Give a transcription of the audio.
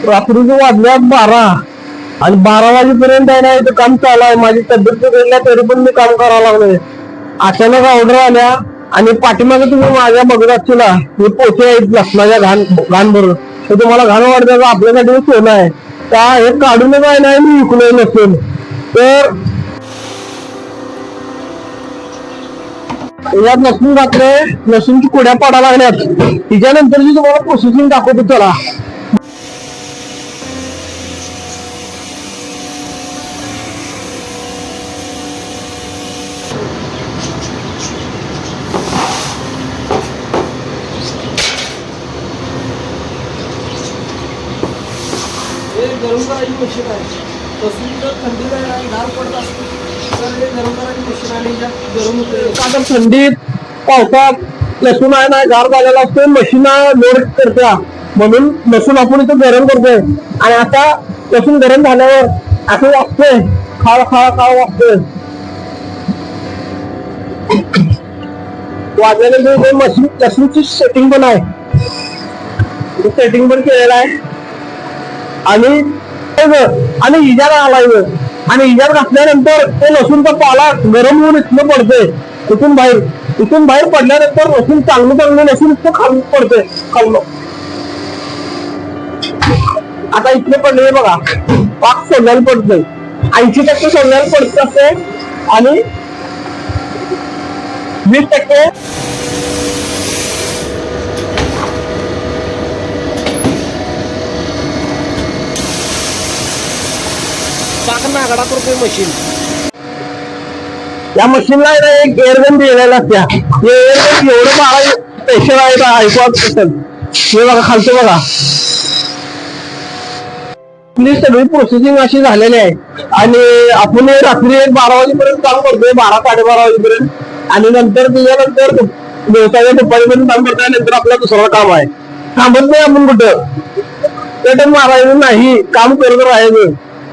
रात्रीचं वाजल्या 12 आणि 12 वाजेपर्यंत आहे ना इथं काम चालू आहे. माझी तब्येत बिघडल्या तरी पण मी काम करावं लागलोय. अचानक ऑर्डर आल्या आणि पाठीमागे तुम्ही माझ्या बघत असतील हे पोते आहेत लसणाच्या घाण भरून. तर तुम्हाला घाण वाटतं आपल्यासाठी सोनं आहे त्या हे काढूनच आहे नाही मी विकलोय नसेल तर यात लसूण घातले. लसूणची कुड्या पाडायला लागल्यात. तिच्यानंतरची तुम्हाला प्रोसेसिंग दाखवतो चला. गरम करायची मशीन आहे. लसूण जर थंडीत गार पडत असते तर हे गरम करायची मशीन आणि गरम होते. आता थंडीत पावसात लसूण आहे ना गार झालेला असतो. मशीन लोड करते म्हणून लसूण आपण इथं गरम करतोय. आणि आता लसूण गरम झाल्यावर असं वाजतोय खाळ खाळ खाळ वाजतोय. वाजल्यानंतर मशीन लसूणची सेटिंग पण आहे. सेटिंग पण केलेलं आहे आणि इजार आलाय. आणि इजार घातल्यानंतर ते लसूणचा पाला गरम होऊन इथलं पडतंय. इथून बाहेर पडल्यानंतर लसूण चांगलं लसूण इथं खाली पडतंय खाल्लं. आता इथले पडले बघा पाक सोडल्याला पडतंय. 80% सोडल्याला पडत असते आणि 20% पाक नागडा करतोय मशीन. या मशीनला एक एअरगन दिलेला त्या एअरगन एवढं बाळा प्रेशर आहे ऐकू असेल. हे बघा खालचं बघा. आपली सगळी प्रोसेसिंग अशी झालेली आहे. आणि आपण रात्री 12 वाजेपर्यंत काम करतोय 12-12:30 वाजेपर्यंत. आणि नंतर त्याच्यानंतर व्यवसायाच्या दुपारीपर्यंत काम करतोय. नंतर आपलं दुसरं काम आहे. थांबत नाही आपण कुठं पेटन मारायचं नाही काम करत राहायचं.